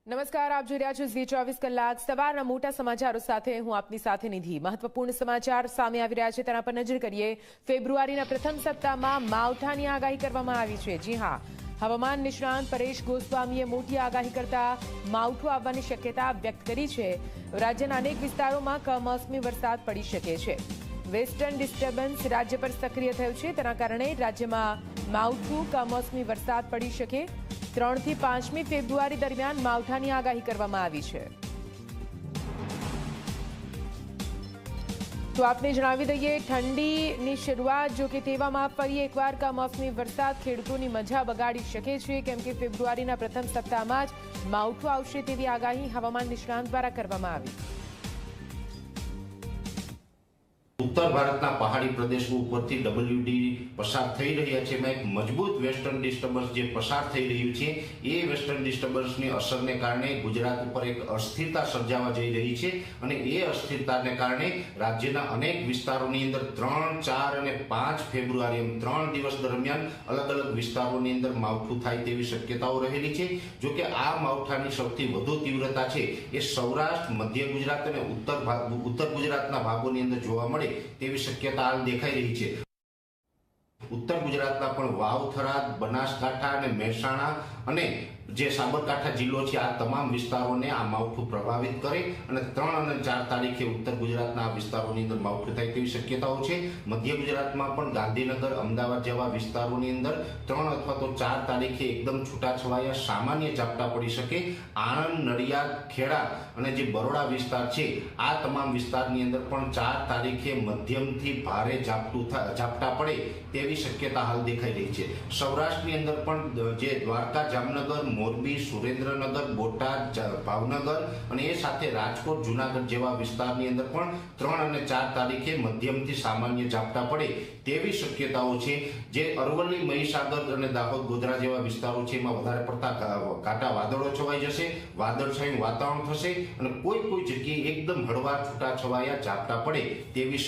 નમસ્કાર, આપ જોઈ રહ્યા છો ઝી 24 કલાક સવારના મોટા સમાચારો સાથે હું આપની સાથે નિધિ। મહત્વપૂર્ણ સમાચાર સામે આવી રહ્યા છે તેના પર નજર કરીએ। ફેબ્રુઆરીના પ્રથમ સપ્તાહમાં માવઠાની આગાહી કરવામાં આવી છે। જી હા, હવામાન નિષ્ણાંત પરેશ ગોસ્વામીએ મોટી આગાહી કરતા માવઠું આવવાની શક્યતા વ્યક્ત કરી છે। રાજ્યના અનેક વિસ્તારોમાં કમોસમી વરસાદ પડી શકે છે। વેસ્ટર્ન ડિસ્ટર્બન્સ રાજ્ય પર સક્રિય થયું છે, તેના કારણે રાજ્યમાં માવઠું કમોસમી વરસાદ પડી શકે। 3 થી 5મી ફેબ્રુઆરી દરમિયાન માવઠાની આગાહી કરવામાં આવી છે। તો આપને જણાવી દઈએ, ઠંડીની શરૂઆત જો કે તેવામાં ફરી એકવાર કમોસમી વરસાદ ખેડૂતોની મજા બગાડી શકે છે, કેમ કે ફેબ્રુઆરીના પ્રથમ સપ્તાહમાં જ માવઠું આવશે તેવી આગાહી હવામાન નિષ્ણાંત દ્વારા કરવામાં આવી। ઉત્તર ભારતના પહાડી પ્રદેશો ઉપરથી ડબલ્યુડી પસાર થઈ રહ્યા છે। એમાં એક મજબૂત વેસ્ટર્ન ડિસ્ટર્બન્સ જે પસાર થઈ રહ્યું છે, એ વેસ્ટર્ન ડિસ્ટર્બન્સની અસરને કારણે ગુજરાત ઉપર એક અસ્થિરતા સર્જાવા જઈ રહી છે અને એ અસ્થિરતાને કારણે રાજ્યના અનેક વિસ્તારોની અંદર 3, 4 અને 5 ફેબ્રુઆરી એમ 3 દિવસ દરમિયાન અલગ અલગ વિસ્તારોની અંદર માવઠું થાય તેવી શક્યતાઓ રહેલી છે। જો કે આ માવઠાની સૌથી વધુ તીવ્રતા છે એ સૌરાષ્ટ્ર, મધ્ય ગુજરાત અને ઉત્તર ગુજરાતના ભાગોની અંદર જોવા મળે તેવી શક્યતા હાલ દેખાઈ રહી છે। ઉત્તર ગુજરાતના પણ વાવ, થરાદ, બનાસકાંઠા અને મહેસાણા અને જે સાબરકાંઠા જિલ્લો છે, આ તમામ વિસ્તારોને આ માવઠું પ્રભાવિત કરે અને 3 અને 4 તારીખે ઉત્તર ગુજરાતના આ વિસ્તારોની અંદર માવઠું થાય તેવી શક્યતાઓ છે। મધ્ય ગુજરાતમાં પણ ગાંધીનગર, અમદાવાદ જેવા વિસ્તારોની અંદર 3 અથવા તો 4 તારીખે એકદમ છૂટાછવાયા સામાન્ય ઝાપટા પડી શકે। આણંદ, નડિયાદ, ખેડા અને જે બરોડા વિસ્તાર છે, આ તમામ વિસ્તારની અંદર પણ 4 તારીખે મધ્યમથી ભારે ઝાપટા પડે તેવી શક્યતા હાલ દેખાઈ રહી છે। સૌરાષ્ટ્રની અંદર પણ જે દ્વારકા, જામનગર, મોરબી, સુરેન્દ્રનગર, બોટાદ, ભાવનગર અને એ સાથે રાજકોટ, જુનાગઢ જેવા વિસ્તારની અંદર પણ 3 અને 4 તારીખે મધ્યમથી સામાન્ય ઝાપટા પડે તેવી શક્યતાઓ છે। જે અરવલ્લી, મહીસાગર અને દાહોદ, ગોધરા જેવા વિસ્તારો છે, એમાં વધારે પડતા ઘાટા વાદળો છવાઈ જશે, વાદળછાયું વાતાવરણ થશે અને કોઈ જગ્યાએ એકદમ હળવા છૂટા છવાયા ઝાપટા પડે તેવી